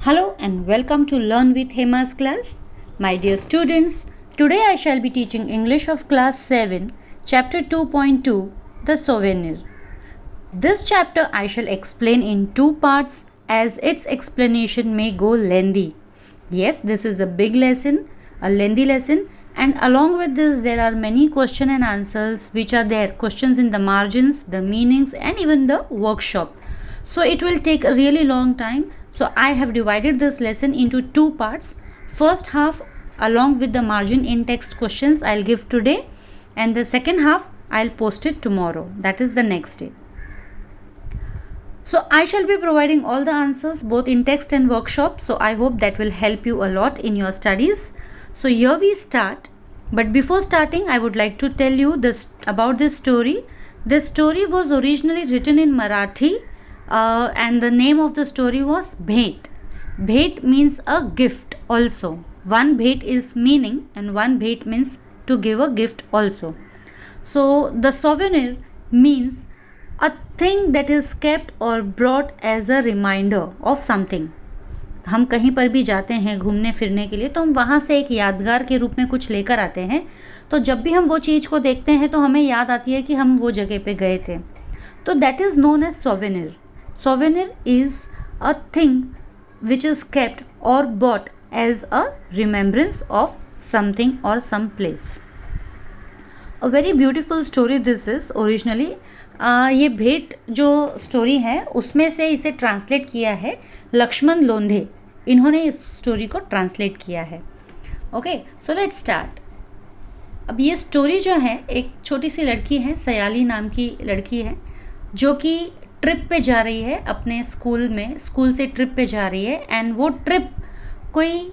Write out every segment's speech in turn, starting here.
Hello and welcome to Learn with Hema's class. My dear students, today I shall be teaching English of class 7, chapter 2.2, The Souvenir. This chapter I shall explain in two parts as its explanation may go lengthy. Yes, this is a big lesson, a lengthy lesson, and along with this there are many question and answers which are there, questions in the margins, the meanings and even the workshop. So it will take a really long time. So I have divided this lesson into two parts. First half along with the margin in text questions I'll give today, and the second half I'll post it tomorrow. That is the next day. So I shall be providing all the answers both in text and workshop. So I hope that will help you a lot in your studies. So here we start. But before starting, I would like to tell you about this story. This story was originally written in Marathi and the name of the story was Bhet. Bhet means a gift also. One Bhet is meaning and one Bhet means to give a gift also. So the souvenir means a thing that is kept or brought as a reminder of something. हम कहीं पर भी जाते हैं घूमने फिरने के लिए तो हम वहाँ से एक यादगार के रूप में कुछ लेकर आते हैं, तो जब भी हम वो चीज़ को देखते हैं तो हमें याद आती है कि हम वो जगह पे गए थे. तो that is known as souvenir. Souvenir is a thing which is kept or bought as a remembrance of something or some place. A very beautiful story this is originally. ये भेंट जो स्टोरी है उसमें से इसे ट्रांसलेट किया है लक्ष्मण लोंढे. इन्होंने इस स्टोरी को ट्रांसलेट किया है. Okay, so let's start. अब ये स्टोरी जो है, एक छोटी सी लड़की है, सयाली नाम की लड़की है, जो कि ट्रिप पे जा रही है अपने स्कूल से ट्रिप पे जा रही है. एंड वो ट्रिप कोई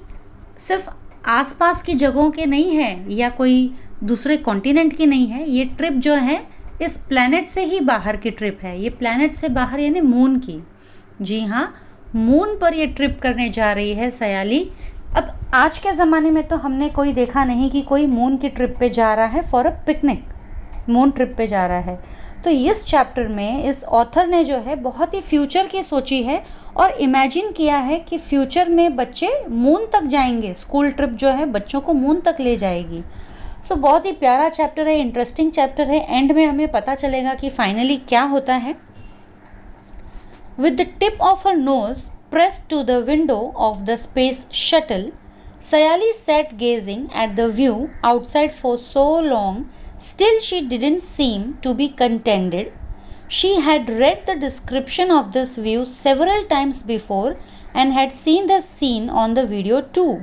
सिर्फ आसपास की जगहों के नहीं है या कोई दूसरे कॉन्टिनेंट की नहीं है. ये ट्रिप जो है इस प्लैनेट से ही बाहर की ट्रिप है. ये प्लैनेट से बाहर यानी मून की. जी हाँ, मून पर ये ट्रिप करने जा रही है सयाली. अब आज के ज़माने में तो हमने कोई देखा नहीं कि कोई मून की ट्रिप पे जा रहा है for a picnic, moon trip पे जा रहा है. तो इस चैप्टर में इस ऑथर ने जो है बहुत ही फ्यूचर की सोची है और इमेजिन किया है कि फ्यूचर में बच्चे मून तक जाएंगे. स्कूल ट्रिप जो है बच्चों को मून तक ले जाएगी. सो बहुत ही प्यारा चैप्टर है, इंटरेस्टिंग चैप्टर है. एंड में हमें पता चलेगा कि फाइनली क्या होता है. With the tip of her nose pressed to the window of the space shuttle, Sayali sat gazing at the view outside for so long. Still she didn't seem to be contented. She had read the description of this view several times before and had seen the scene on the video too.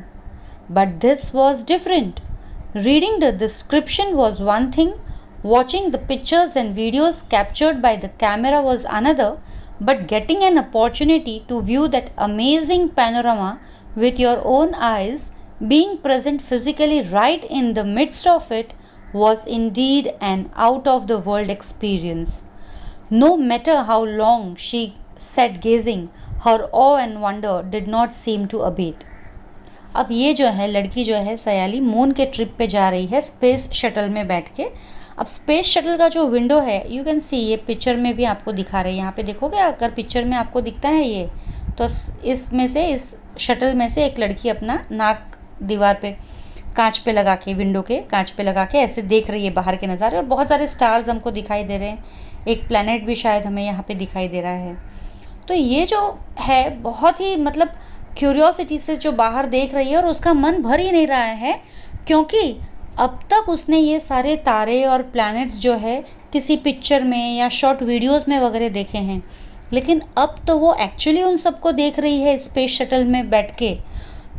But this was different. Reading the description was one thing, watching the pictures and videos captured by the camera was another, but getting an opportunity to view that amazing panorama with your own eyes, being present physically right in the midst of it, was indeed an out of the world experience. No matter how long she sat gazing, her awe and wonder did not seem to abate. अब ये जो है लड़की जो है Sayali moon के trip पे जा रही है स्पेस शटल में बैठ के. अब स्पेस शटल का जो विंडो है, यू कैन सी, ये पिक्चर में भी आपको दिखा रहे हैं. यहाँ पे देखोगे अगर पिक्चर में आपको दिखता है ये, तो इसमें से इस शटल में से एक लड़की अपना नाक दीवार पे कांच पे लगा के, विंडो के कांच पे लगा के ऐसे देख रही है बाहर के नज़ारे. और बहुत सारे स्टार्स हमको दिखाई दे रहे हैं. एक प्लैनेट भी शायद हमें यहाँ पे दिखाई दे रहा है. तो ये जो है बहुत ही मतलब क्यूरियोसिटी से जो बाहर देख रही है और उसका मन भर ही नहीं रहा है, क्योंकि अब तक उसने ये सारे तारे और प्लैनेट्स जो है किसी पिक्चर में या शॉर्ट वीडियोस में वगैरह देखे हैं, लेकिन अब तो वो एक्चुअली उन सबको देख रही है स्पेस शटल में बैठ के.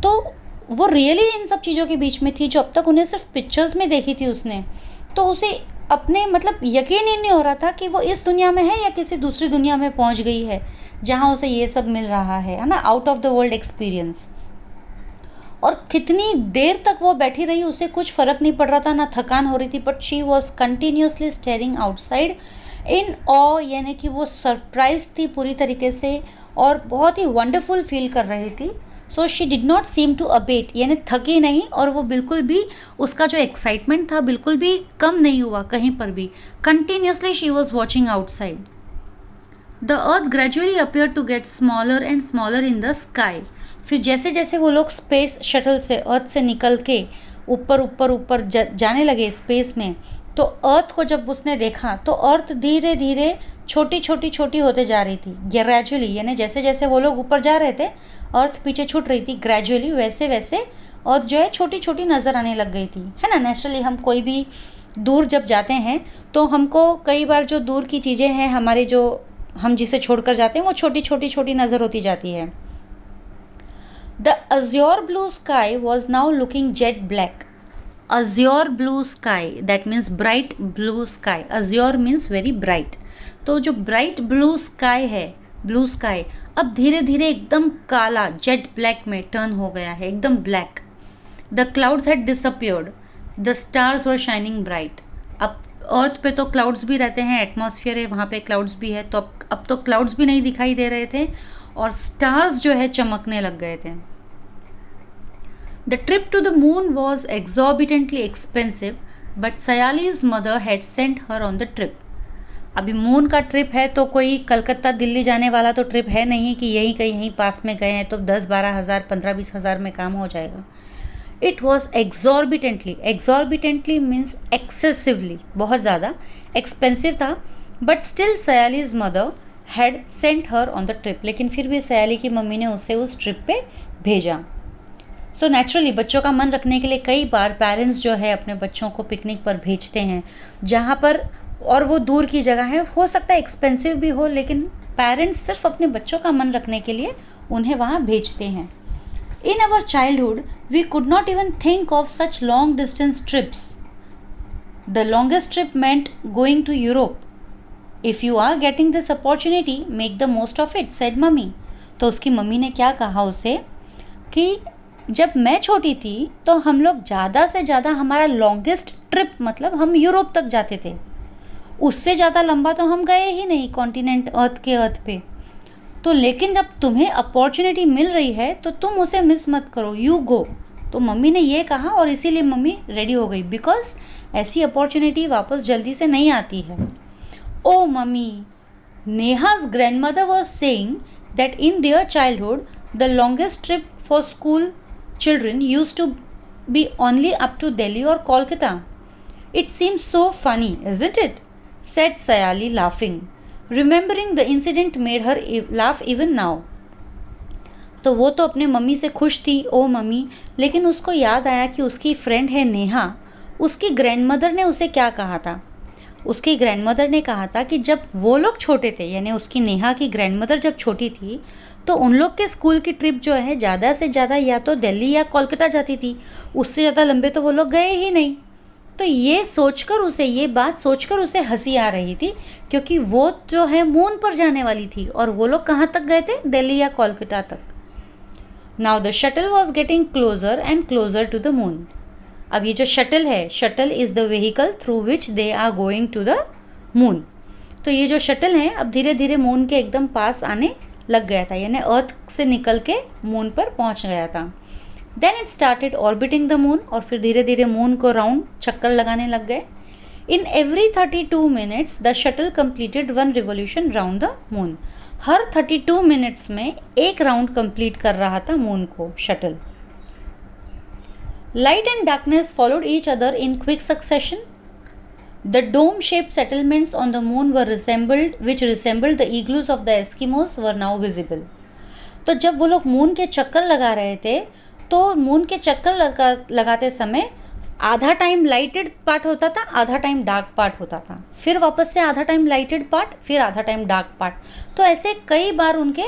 तो वो रियली इन सब चीज़ों के बीच में थी जो अब तक उन्हें सिर्फ पिक्चर्स में देखी थी उसने. तो उसे अपने मतलब यकीन ही नहीं हो रहा था कि वो इस दुनिया में है या किसी दूसरी दुनिया में पहुंच गई है जहां उसे ये सब मिल रहा है ना, out of the world experience. और कितनी देर तक वो बैठी रही उसे कुछ फ़र्क नहीं पड़ रहा था, ना थकान हो रही थी. But she was continuously staring outside in awe, यानी कि वो सरप्राइज थी पूरी तरीके से और बहुत ही वंडरफुल फील कर रही थी. So she did not seem to abate, यानी थकी नहीं और वो बिल्कुल भी उसका जो एक्साइटमेंट था बिल्कुल भी कम नहीं हुआ कहीं पर भी. Continuously she was watching outside. The earth gradually appeared to get smaller and smaller in the sky. फिर जैसे जैसे वो लोग स्पेस शटल से, अर्थ से निकल के ऊपर ऊपर ऊपर जाने लगे स्पेस में, तो अर्थ को जब उसने देखा तो अर्थ धीरे धीरे छोटी छोटी छोटी होते जा रही थी ग्रेजुअली, यानी जैसे जैसे वो लोग ऊपर जा रहे थे अर्थ पीछे छूट रही थी ग्रेजुअली, वैसे वैसे अर्थ जो है छोटी छोटी नज़र आने लग गई थी, है ना। नेचुरली हम कोई भी दूर जब जाते हैं तो हमको कई बार जो दूर की चीज़ें हैं हमारे, जो हम जिसे छोड़कर जाते हैं, वो छोटी छोटी छोटी नज़र होती जाती है। The azure blue sky was now looking jet black. Azure blue sky, that means bright blue sky. Azure means very bright. तो जो bright blue sky है, blue sky अब धीरे धीरे एकदम काला jet black में टर्न हो गया है, एकदम black. The clouds had disappeared. The stars were shining bright. अब अर्थ पे तो क्लाउड्स भी रहते हैं, एटमॉस्फेयर है, वहाँ पे क्लाउड्स भी है, तो अब तो क्लाउड्स भी नहीं दिखाई दे रहे थे और स्टार्स जो है चमकने लग गए थे। The trip to the moon was exorbitantly expensive but Sayali's mother had sent her on the trip. अभी मून का ट्रिप है तो कोई कलकत्ता दिल्ली जाने वाला तो ट्रिप है नहीं कि यहीं पास में गए हैं तो 10-12 हज़ार 15-20 हज़ार में काम हो जाएगा। It was exorbitantly means excessively, बहुत ज़्यादा एक्सपेंसिव था, but still Sayali's mother had sent her on the trip, लेकिन फिर भी सयाली की मम्मी ने उसे उस ट्रिप पे भेजा। सो नेचुरली बच्चों का मन रखने के लिए कई बार पेरेंट्स जो है अपने बच्चों को पिकनिक पर भेजते हैं जहाँ पर, और वो दूर की जगह है, हो सकता है एक्सपेंसिव भी हो, लेकिन पेरेंट्स सिर्फ अपने बच्चों का मन रखने के लिए उन्हें वहाँ भेजते हैं। In our childhood, we could not even think of such long distance trips. The longest trip meant going to Europe. If you are getting this opportunity, make the most of it, said mummy. तो उसकी mummy ने क्या कहा उसे कि जब मैं छोटी थी तो हम लोग ज़्यादा से ज़्यादा हमारा लॉन्गेस्ट ट्रिप मतलब हम यूरोप तक जाते थे, उससे ज़्यादा लंबा तो हम गए ही नहीं कॉन्टिनेंट अर्थ पे। तो लेकिन जब तुम्हें अपॉर्चुनिटी मिल रही है तो तुम उसे मिस मत करो, यू गो। तो मम्मी ने ये कहा और इसीलिए मम्मी रेडी हो गई, बिकॉज ऐसी अपॉर्चुनिटी वापस जल्दी से नहीं आती है। Oh mummy, Neha's grandmother was saying that in their childhood the longest trip for school children used to be only up to Delhi और Kolkata. It seems so funny, isn't it? Said Sayali laughing. Remembering the incident made her laugh even now. तो वो तो अपने mummy से खुश थी, ओ mummy, लेकिन उसको याद आया कि उसकी फ्रेंड है नेहा, उसकी ग्रैंडमदर ने उसे क्या कहा था। उसकी ग्रैंडमदर ने कहा था कि जब वो लोग छोटे थे, यानी उसकी नेहा की ग्रैंडमदर जब छोटी थी तो उन लोग के स्कूल की ट्रिप जो है ज़्यादा से ज़्यादा या तो दिल्ली या कोलकाता जाती थी, उससे ज़्यादा लंबे तो वो लोग गए ही नहीं। तो ये बात सोचकर उसे हंसी आ रही थी, क्योंकि वो जो है मून पर जाने वाली थी और वो लोग कहाँ तक गए थे, दिल्ली या कोलकाता तक। Now the shuttle was getting closer and closer to the moon. अब ये जो शटल है, shuttle is the vehicle through which they are going to the moon. तो ये जो शटल है अब धीरे धीरे मून के एकदम पास आने लग गया था, यानी अर्थ से निकल के मून पर पहुँच गया था। Then it started orbiting the moon, और फिर धीरे धीरे मून को राउंड चक्कर लगाने लग गए। In every 32 minutes the shuttle completed one revolution round the moon. Her 32 minutes में एक राउंड कंप्लीट कर रहा था मून को shuttle. Light and darkness followed each other in quick succession. The dome-shaped settlements on the moon which resembled the igloos of the Eskimos were now visible. तो जब वो लोग मून के चक्कर लगा रहे थे तो मून के चक्कर लगाते समय आधा टाइम लाइटेड पार्ट होता था, आधा टाइम डार्क पार्ट होता था, फिर वापस से आधा टाइम लाइटेड पार्ट, फिर आधा टाइम डार्क पार्ट। तो ऐसे कई बार उनके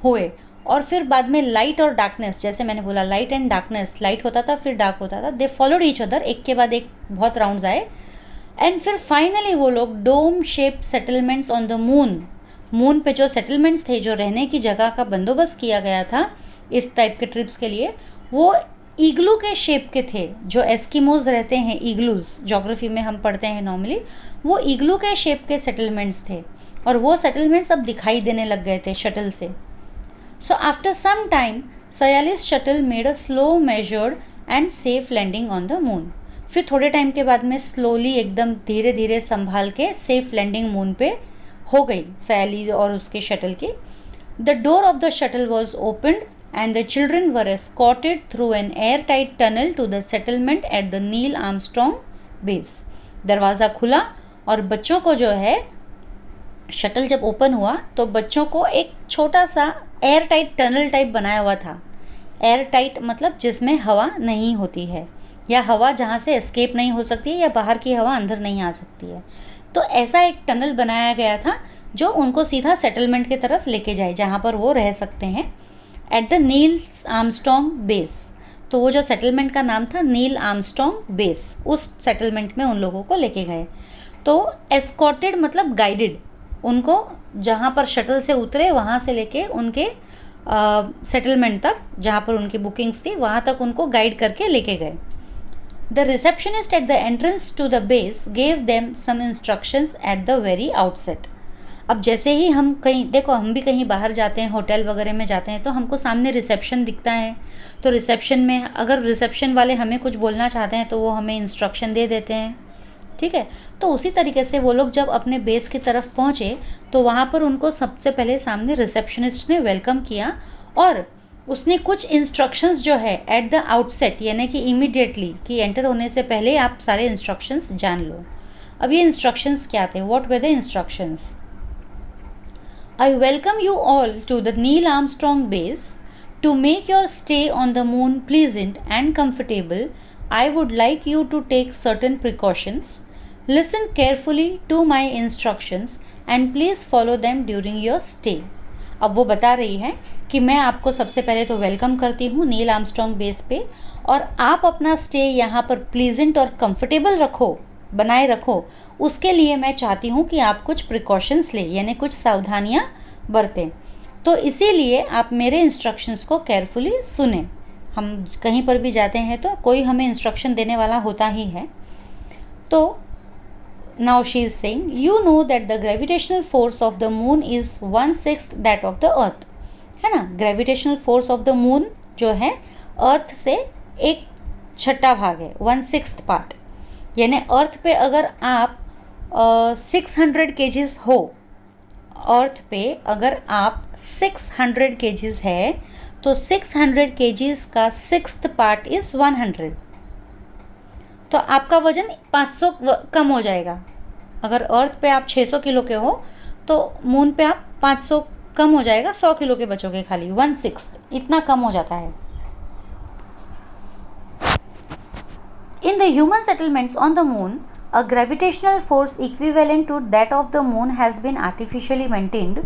हुए और फिर बाद में लाइट और डार्कनेस, जैसे मैंने बोला लाइट एंड डार्कनेस, लाइट होता था फिर डार्क होता था, दे फॉलोड ईच अदर, एक के बाद एक बहुत राउंड्स आए एंड फिर फाइनली वो लोग dome shape settlements on the moon पे जो सेटलमेंट्स थे, जो रहने की जगह का बंदोबस्त किया गया था इस टाइप के ट्रिप्स के लिए, वो इग्लू के शेप के थे। जो एस्किमोज रहते हैं, इग्लूज ज्योग्राफी में हम पढ़ते हैं नॉर्मली, वो इग्लू के शेप के सेटलमेंट्स थे और वो सेटलमेंट्स अब दिखाई देने लग गए थे शटल से। So after some time Sayali's shuttle made a slow measured and safe landing on the moon. फिर थोड़े टाइम के बाद में स्लोली एकदम धीरे धीरे संभाल के सेफ लैंडिंग मून पे हो गई सयाली और उसके शटल की। The door of the shuttle was opened and the children were escorted through an airtight tunnel to the settlement at the Neil Armstrong base. दरवाज़ा खुला और बच्चों को जो है शटल जब ओपन हुआ तो बच्चों को एक छोटा सा एयर टाइट टनल टाइप बनाया हुआ था. एयर टाइट मतलब जिसमें हवा नहीं होती है या हवा जहाँ से एस्केप नहीं हो सकती है या बाहर की हवा अंदर नहीं आ सकती है. तो ऐसा एक टनल बनाया गया था जो उनको सीधा सेटलमेंट की तरफ लेके जाए जहाँ पर वो रह सकते हैं at the Neil Armstrong base. तो वो जो सेटलमेंट का नाम था नील आर्मस्ट्रॉन्ग बेस, उस सेटलमेंट में उन लोगों को लेके गए. तो एस्कॉर्टेड मतलब गाइडेड, उनको जहाँ पर शटल से उतरे वहाँ से लेके उनके सेटलमेंट तक जहाँ पर उनकी बुकिंग्स थी वहाँ तक उनको गाइड करके लेके गए. The receptionist at the entrance to the base gave them some instructions at the very outset. अब जैसे ही हम कहीं, देखो हम भी कहीं बाहर जाते हैं, होटल वगैरह में जाते हैं तो हमको सामने रिसेप्शन दिखता है. तो रिसेप्शन में अगर रिसेप्शन वाले हमें कुछ बोलना चाहते हैं तो वो हमें इंस्ट्रक्शन दे देते हैं. ठीक है. तो उसी तरीके से वो लोग जब अपने बेस की तरफ पहुँचे तो वहाँ पर उनको सबसे पहले सामने रिसेप्शनिस्ट ने वेलकम किया और उसने कुछ इंस्ट्रक्शंस जो है एट द आउटसेट यानी कि इमीडिएटली कि एंटर होने से पहले आप सारे इंस्ट्रक्शंस जान लो. अब ये इंस्ट्रक्शंस क्या थे? What were the instructions? I welcome you all to the Neil Armstrong base. To make your stay on the moon pleasant and comfortable, I would like you to take certain precautions. Listen carefully to my instructions and please follow them during your stay. अब वो बता रही है कि मैं आपको सबसे पहले तो वेलकम करती हूँ नील आर्मस्ट्रॉन्ग बेस पे और आप अपना स्टे यहाँ पर प्लीजेंट और कंफर्टेबल बनाए रखो. उसके लिए मैं चाहती हूँ कि आप कुछ प्रिकॉशंस लें यानी कुछ सावधानियाँ बरतें. तो इसीलिए आप मेरे इंस्ट्रक्शंस को केयरफुली सुने. हम कहीं पर भी जाते हैं तो कोई हमें इंस्ट्रक्शन देने वाला होता ही है. तो now she is saying, you know that the gravitational force of the moon is 1/6 that of the earth. है ना. Gravitational force of the moon जो है अर्थ से एक छठा भाग है, 1/6 पार्ट. यानी अर्थ पे अगर आप 600 केजीज हो, अर्थ पे अगर आप 600 केजीज है तो 600 केजीज का 6th पार्ट इज़ 100. तो आपका वजन 500 कम हो जाएगा. अगर अर्थ पे आप 600 किलो के हो तो मून पे आप 500 कम हो जाएगा, 100 किलो के बचोगे खाली. 1/6 इतना कम हो जाता है. In the human settlements on the moon, a gravitational force equivalent to that of the moon has been artificially maintained,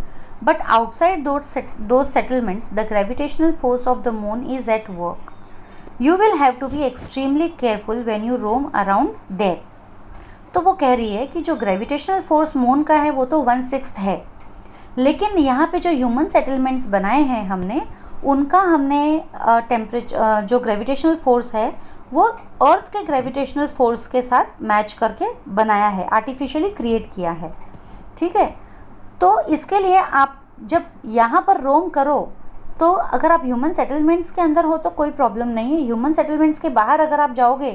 but outside those settlements the gravitational force of the moon is at work. You will have to be extremely careful when you roam around there. तो वो कह रही है कि जो gravitational force moon का है वो तो 1/6 है, लेकिन यहाँ पे जो ह्यूमन सेटलमेंट्स बनाए हैं हमने, उनका हमने टेम्परेचर जो ग्रेविटेशनल फोर्स है वो अर्थ के ग्रेविटेशनल फोर्स के साथ मैच करके बनाया है, आर्टिफिशियली क्रिएट किया है. ठीक है. तो इसके लिए आप जब यहाँ पर रोम करो तो अगर आप ह्यूमन सेटलमेंट्स के अंदर हो तो कोई प्रॉब्लम नहीं है. ह्यूमन सेटलमेंट्स के बाहर अगर आप जाओगे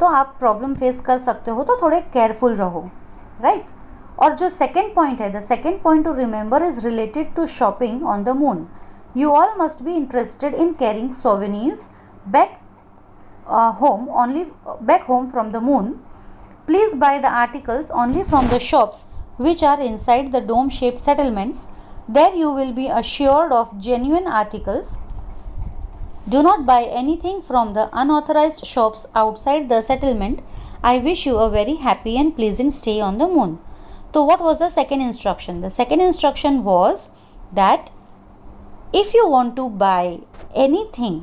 तो आप प्रॉब्लम फेस कर सकते हो, तो थोड़े केयरफुल रहो. राइट. और जो सेकेंड पॉइंट है, the second point to remember is related to shopping on the moon. You all must be interested in carrying souvenirs back home from the moon. Please buy the articles only from the shops which are inside the dome-shaped settlements. There you will be assured of genuine articles. Do not buy anything from the unauthorized shops outside the settlement. I wish you a very happy and pleasant stay on the moon. So what was the second instruction? The second instruction was that if you want to buy anything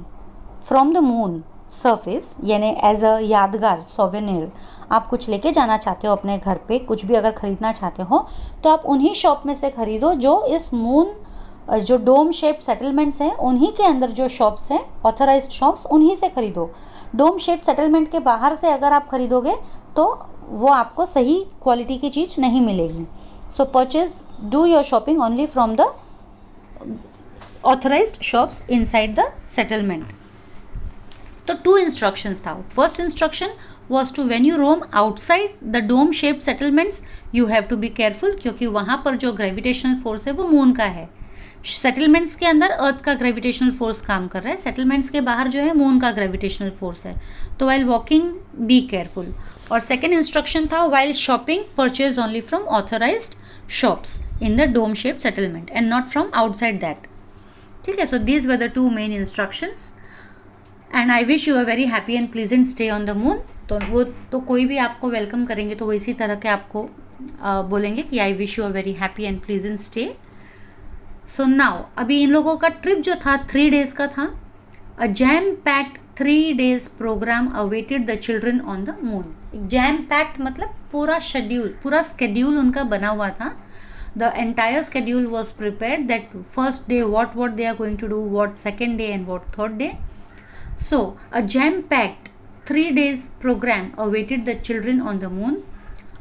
from the moon surface, यानी as a यादगार सोवेनिर, आप कुछ लेके जाना चाहते हो अपने घर पे, कुछ भी अगर ख़रीदना चाहते हो तो आप उन्हीं शॉप में से ख़रीदो जो इस मून जो डोम शेप्ड सेटलमेंट्स हैं उन्हीं के अंदर जो शॉप्स हैं, ऑथराइज्ड शॉप्स, उन्हीं से ख़रीदो. डोम शेप्ड सेटलमेंट के बाहर से अगर आप ख़रीदोगे तो वो आपको सही क्वालिटी की चीज़ नहीं मिलेगी. सो purchase, do your shopping only from the authorised shops inside the settlement. तो 2 इंस्ट्रक्शंस था. First instruction was to when you roam outside the dome shaped settlements you have to be careful, क्योंकि वहाँ पर जो gravitational force है वो moon का है. सेटलमेंट्स के अंदर अर्थ का ग्रेविटेशनल फोर्स काम कर रहा है, सेटलमेंट्स के बाहर जो है मून का ग्रेविटेशनल फोर्स है। तो वाइल वॉकिंग बी केयरफुल। और सेकेंड इंस्ट्रक्शन था while shopping purchase only from authorised shops in the dome shape settlement and not from outside that. ठीक है, so these were the two main instructions and I wish you a very happy and pleasant stay on the moon. तो वो तो कोई भी आपको welcome करेंगे तो वो इसी तरह के आपको बोलेंगे कि आई wish you a very happy and pleasant stay. So now अभी इन लोगों का ट्रिप जो था 3 days का था। A jam packed 3 days program awaited the children on the moon. Jam packed मतलब पूरा स्केड्यूल उनका बना हुआ था। The entire schedule was prepared that first day what they are going to do, what second day and what third day. So, a jam-packed 3 days program awaited the children on the moon.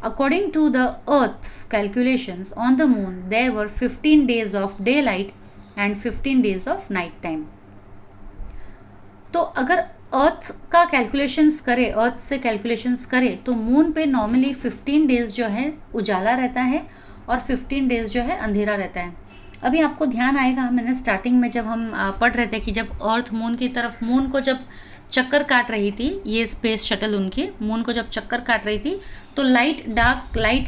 According to the Earth's calculations, on the moon there were 15 days of daylight and 15 days of night time. तो अगर अर्थ का calculations करे, अर्थ से calculations करे तो moon पे normally 15 days जो है उजाला रहता है और 15 डेज जो है अंधेरा रहता है। अभी आपको ध्यान आएगा, मैंने स्टार्टिंग में जब हम पढ़ रहे थे कि जब अर्थ मून की तरफ, मून को जब चक्कर काट रही थी, ये स्पेस शटल उनकी मून को जब चक्कर काट रही थी तो लाइट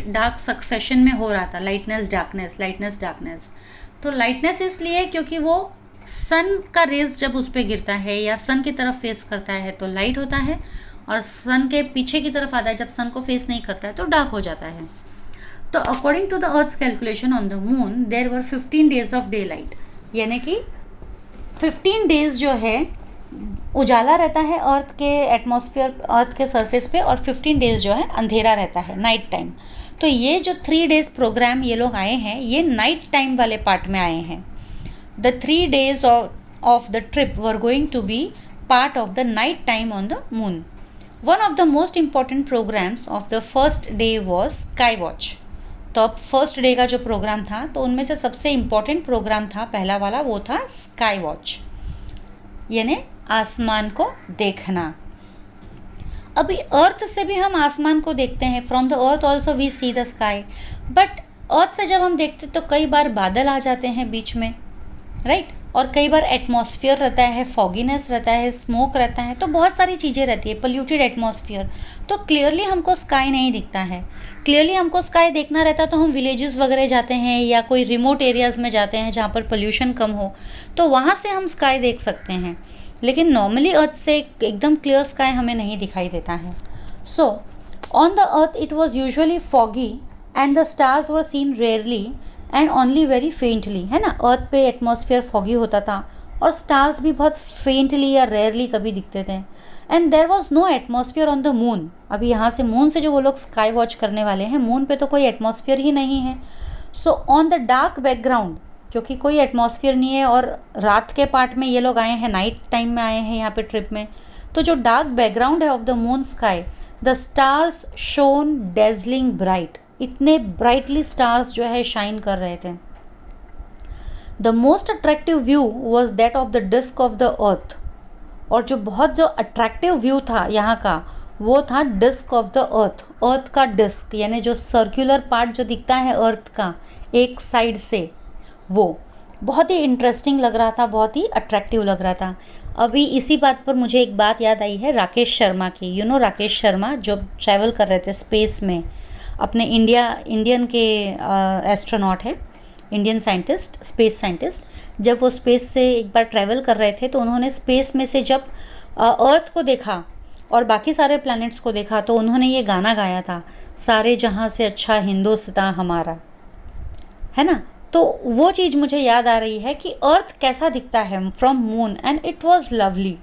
डार्क सक्सेशन में हो रहा था, लाइटनेस डार्कनेस। तो लाइटनेस इसलिए क्योंकि वो सन का रेज जब उस पर गिरता है या सन की तरफ फेस करता है तो लाइट होता है, और सन के पीछे की तरफ आता है जब सन को फेस नहीं करता है तो डार्क हो जाता है। तो according to the earth's calculation on the moon there were 15 days of daylight, यानी कि 15 days जो है उजाला रहता है अर्थ के एटमॉस्फेयर, अर्थ के सरफेस पे, और 15 days जो है अंधेरा रहता है, नाइट टाइम। तो ये जो 3 days प्रोग्राम ये लोग आए हैं, ये नाइट टाइम वाले पार्ट में आए हैं। The 3 days of the trip were going to be part of the night time on the moon. One of the most important programs of the first day was Sky Watch. तो अब first day का जो programme था तो उनमें से सबसे important programme था, पहला वाला, वो था स्काई वॉच, यानी आसमान को देखना। अभी अर्थ से भी हम आसमान को देखते हैं, from the earth also we see the sky, but earth से जब हम देखते तो कई बार बादल आ जाते हैं बीच में, राइट, और कई बार एटमॉस्फेयर रहता है, फॉगीनेस रहता है, स्मोक रहता है, तो बहुत सारी चीज़ें रहती है, पोल्यूटेड एटमॉस्फेयर, तो क्लियरली हमको स्काई नहीं दिखता है। क्लियरली हमको स्काई देखना रहता तो हम विलेजेस वगैरह जाते हैं या कोई रिमोट एरियाज़ में जाते हैं जहाँ पर पोल्यूशन कम हो, तो वहाँ से हम स्काई देख सकते हैं, लेकिन नॉर्मली अर्थ से एकदम क्लियर स्काई हमें नहीं दिखाई देता है। So on the earth it was usually foggy and the stars were seen rarely and only very faintly, है ना। अर्थ पे एटमॉस्फेयर फॉगी होता था और स्टार्स भी बहुत फेंटली या रेयरली कभी दिखते थे। And there was no atmosphere on the moon. अभी यहाँ से मून से जो वो लोग स्काई वॉच करने वाले हैं, मून पे तो कोई एटमॉस्फेयर ही नहीं है। So on the dark background, क्योंकि कोई एटमॉस्फेयर नहीं है और रात के पार्ट में ये लोग आए हैं, नाइट टाइम में आए हैं यहाँ पे ट्रिप में, तो जो डार्क बैकग्राउंड है of the moon sky, the stars shone dazzling bright, इतने ब्राइटली स्टार्स जो है शाइन कर रहे थे। The most attractive view was that of the disc of the earth, और जो अट्रैक्टिव व्यू था यहाँ का वो था disc of the earth, earth का डिस्क, यानी जो सर्कुलर पार्ट जो दिखता है अर्थ का एक साइड से, वो बहुत ही इंटरेस्टिंग लग रहा था, बहुत ही अट्रैक्टिव लग रहा था। अभी इसी बात पर मुझे एक बात याद आई है राकेश शर्मा की। यू नो राकेश शर्मा जो ट्रैवल कर रहे थे स्पेस में, अपने इंडियन के एस्ट्रोनॉट है, इंडियन साइंटिस्ट, स्पेस साइंटिस्ट। जब वो स्पेस से एक बार ट्रैवल कर रहे थे तो उन्होंने स्पेस में से जब अर्थ को देखा और बाकी सारे प्लैनेट्स को देखा तो उन्होंने ये गाना गाया था, सारे जहाँ से अच्छा हिंदुस्तान हमारा, है ना। तो वो चीज़ मुझे याद आ रही है कि अर्थ कैसा दिखता है from moon, and it was lovely.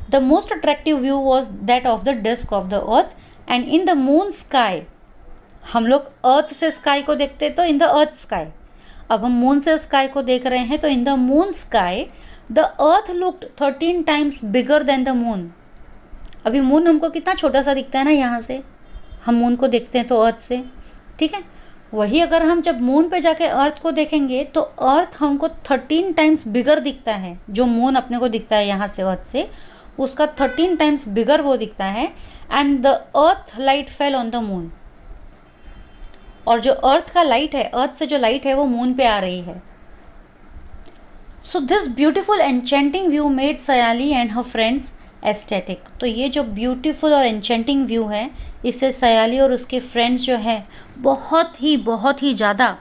The most attractive view was that of the disc of the earth and in the moon sky. हम लोग अर्थ से स्काई को देखते तो इन द अर्थ स्काई, अब हम मून से स्काई को देख रहे हैं तो इन the moon sky the earth looked 13 times bigger than the moon. अभी मून हमको कितना छोटा सा दिखता है ना, यहाँ से हम मून को देखते हैं तो अर्थ से, ठीक है। वही अगर हम जब मून पे जाके अर्थ को देखेंगे तो अर्थ हमको 13 times बिगर दिखता है, जो मून अपने को दिखता है यहाँ से अर्थ से, उसका 13 times बिगर वो दिखता है। And the earth light fell on the moon, और जो अर्थ का लाइट है, अर्थ से जो लाइट है वो मून पे आ रही है। So this beautiful enchanting view made Sayali and her friends aesthetic. तो ये जो ब्यूटीफुल और एन्चेंटिंग व्यू है, इससे सयाली और उसके फ्रेंड्स जो है बहुत ही ज़्यादा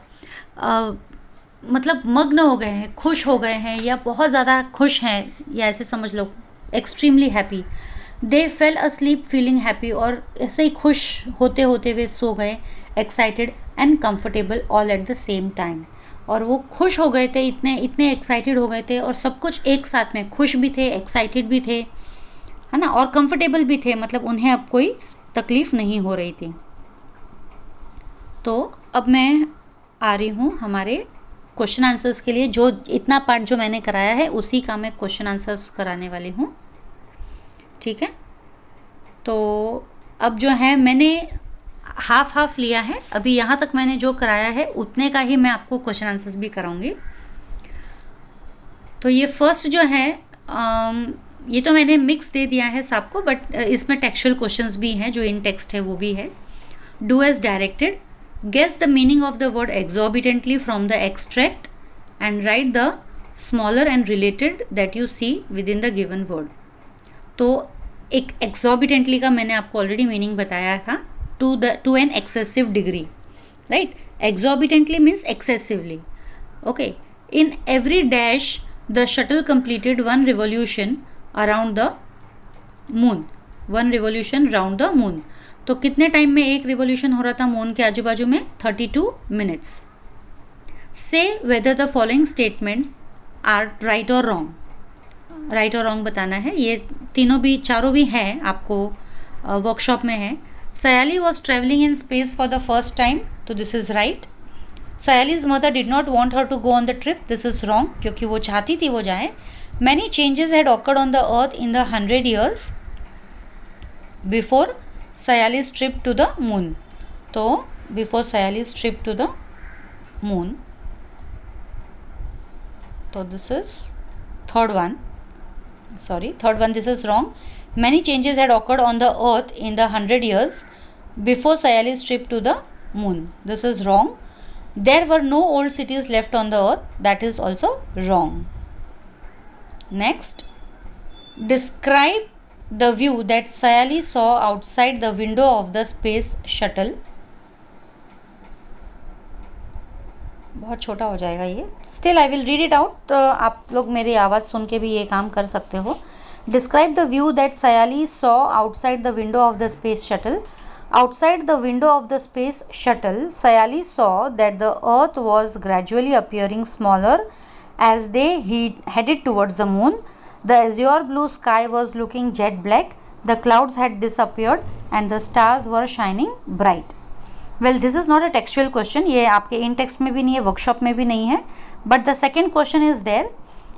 मतलब मग्न हो गए हैं, खुश हो गए हैं, या बहुत ज़्यादा खुश हैं, या ऐसे समझ लो एक्सट्रीमली हैप्पी। दे फेल अस्लीप फीलिंग हैप्पी, और ऐसे ही खुश होते होते वे सो गए, excited and comfortable all at the same time. और वो खुश हो गए थे, इतने इतने एक्साइटेड हो गए थे, और सब कुछ एक साथ में, खुश भी थे, एक्साइटेड भी थे, है ना, और कंफर्टेबल भी थे, मतलब उन्हें अब कोई तकलीफ़ नहीं हो रही थी। तो अब मैं आ रही हूँ हमारे क्वेश्चन आंसर्स के लिए। जो इतना पार्ट जो मैंने कराया है उसी का मैं क्वेश्चन आंसर्स कराने वाली हूँ, ठीक है। तो अब जो है मैंने हाफ लिया है, अभी यहाँ तक मैंने जो कराया है उतने का ही मैं आपको क्वेश्चन आंसर्स भी कराऊंगी। तो ये फर्स्ट जो है ये तो मैंने मिक्स दे दिया है सबको, बट इसमें टेक्सचुअल क्वेश्चंस भी हैं जो इन टेक्स्ट है वो भी है। Do as directed, guess the meaning of the word exorbitantly from the extract and write the smaller and related that you see within the given word. तो एक एक्सॉर्बिटेंटली का मैंने आपको ऑलरेडी मीनिंग बताया था, to an excessive degree, right. Exorbitantly means excessively, okay. In every dash the shuttle completed one revolution around the moon, one revolution round the moon. तो कितने time में एक रिवोल्यूशन हो रहा था मून के आजू बाजू में? 32 मिनट्स। से whether the following statements are right और रॉन्ग, राइट और रॉन्ग बताना है। ये तीनों भी, चारों भी हैं, आपको वर्कशॉप में है। Sayali was travelling in space for the first time, तो this is right. Sayali's mother did not want her to go on the trip, this is wrong, क्योंकि वो चाहती थी वो जाए। Many changes had occurred on the earth in the 100 years before Sayali's trip to the moon, तो before Sayali's trip to the moon, तो this is third one, this is wrong. Many changes had occurred on the earth in the 100 years before Sayali's trip to the moon, this is wrong. There were no old cities left on the earth, that is also wrong. Next, describe the view that Sayali saw outside the window of the space shuttle. बहुत छोटा हो जाएगा ये, still I will read it out, तो आप लोग मेरी आवाज़ सुन के भी ये काम कर सकते हो। Describe the view that Sayali saw outside the window of the space shuttle. Outside the window of the space shuttle, Sayali saw that the earth was gradually appearing smaller as they headed towards the moon. The azure blue sky was looking jet black, the clouds had disappeared and the stars were shining bright. Well this is not a textual question, ये आपके इन text में भी नहीं है, workshop में भी नहीं है, but the second question is there,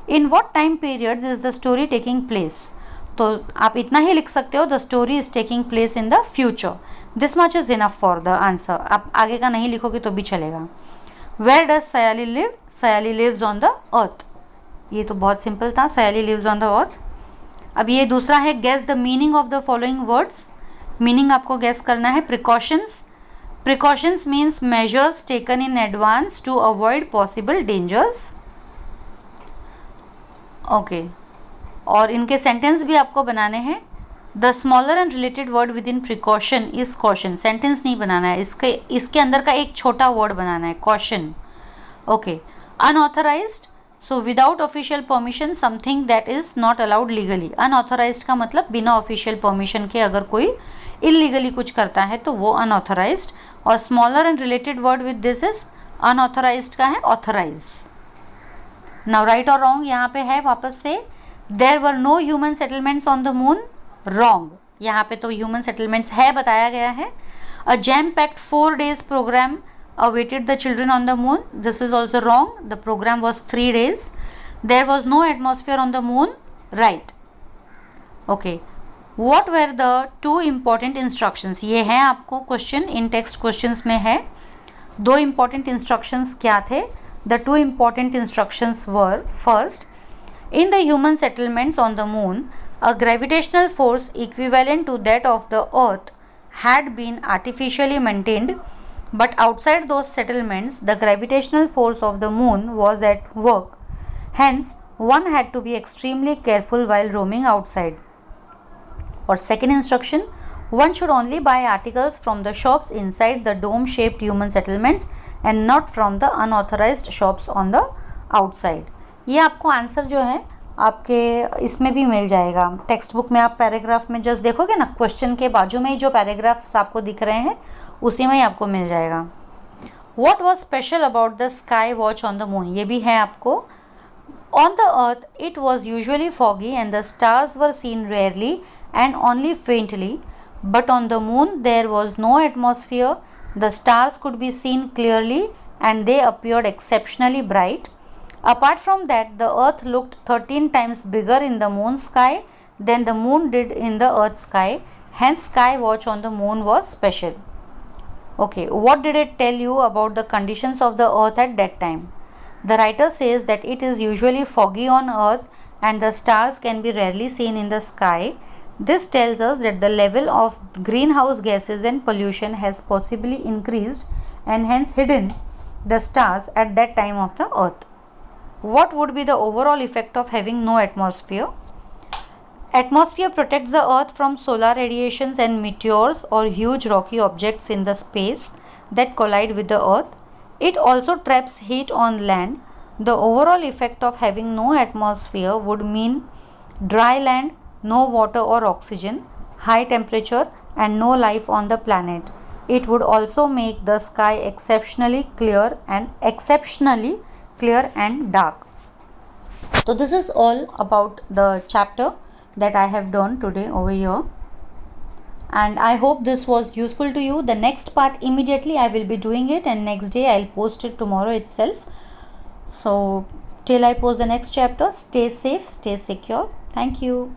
in what time periods is the story taking place. तो आप इतना ही लिख सकते हो, the story is taking place in the future, this much is enough for the answer. आप आगे का नहीं लिखोगे तो भी चलेगा। Where does Sayali live? Sayali lives on the earth, ये तो बहुत सिंपल था, Sayali lives on the earth. अब ये दूसरा है, guess the meaning of the following words. Meaning आपको गेस करना है। Precautions, precautions means measures taken in advance to avoid possible dangers, okay. और इनके सेंटेंस भी आपको बनाने हैं। The smaller and related word with in precaution is caution, sentence नहीं बनाना है, इसके अंदर का एक छोटा वर्ड बनाना है, caution, okay. Unauthorised, so without official permission something that is not allowed legally. Unauthorised का मतलब बिना ऑफिशियल परमिशन के अगर कोई इलीगली कुछ करता है तो वो अनऑथराइज्ड। और smaller and related word with this is unauthorized का है ऑथराइज। नाउ राइट और रॉन्ग यहाँ पे है वापस से, there were no human settlements on the moon, wrong, यहाँ पे तो ह्यूमन सेटलमेंट्स है बताया गया है। A jam packed 4 days program awaited the children on the moon, this is also wrong, the program was 3 days. There was no atmosphere on the moon, right, okay. What were the 2 important instructions? ये है आपको question, इन text questions में है। 2 important instructions क्या थे? The 2 important instructions were, first, in the human settlements on the moon, a gravitational force equivalent to that of the earth had been artificially maintained, but outside those settlements the gravitational force of the moon was at work, Hence, one had to be extremely careful while roaming outside. Or second instruction, one should only buy articles from the shops inside the dome-shaped human settlements and not from the unauthorized shops on the outside. ये आपको answer जो है आपके इसमें भी मिल जाएगा text book में. आप पैराग्राफ में जस्ट देखोगे ना, क्वेश्चन के बाजू में ही जो पैराग्राफ्स आपको दिख रहे हैं उसी में ही आपको मिल जाएगा. What was special about the sky watch on the moon? ये भी है आपको. On the earth, it was usually foggy and the stars were seen rarely and only faintly. But on the moon, there was no atmosphere. The stars could be seen clearly and they appeared exceptionally bright. Apart from that, the earth looked 13 times bigger in the moon sky than the moon did in the earth sky. Hence, sky watch on the moon was special. Okay, what did it tell you about the conditions of the earth at that time? The writer says that it is usually foggy on earth and the stars can be rarely seen in the sky. This tells us that the level of greenhouse gases and pollution has possibly increased and hence hidden the stars at that time of the earth. What would be the overall effect of having no atmosphere? Atmosphere protects the earth from solar radiations and meteors or huge rocky objects in the space that collide with the earth. It also traps heat on land. The overall effect of having no atmosphere would mean dry land, no water or oxygen, high temperature and no life on the planet. It would also make the sky exceptionally clear and dark. So this is all about the chapter that I have done today over here, and I hope this was useful to you. The next part immediately I will be doing it, and next day I'll post it tomorrow itself. So till I post the next chapter, stay safe, stay secure. Thank you.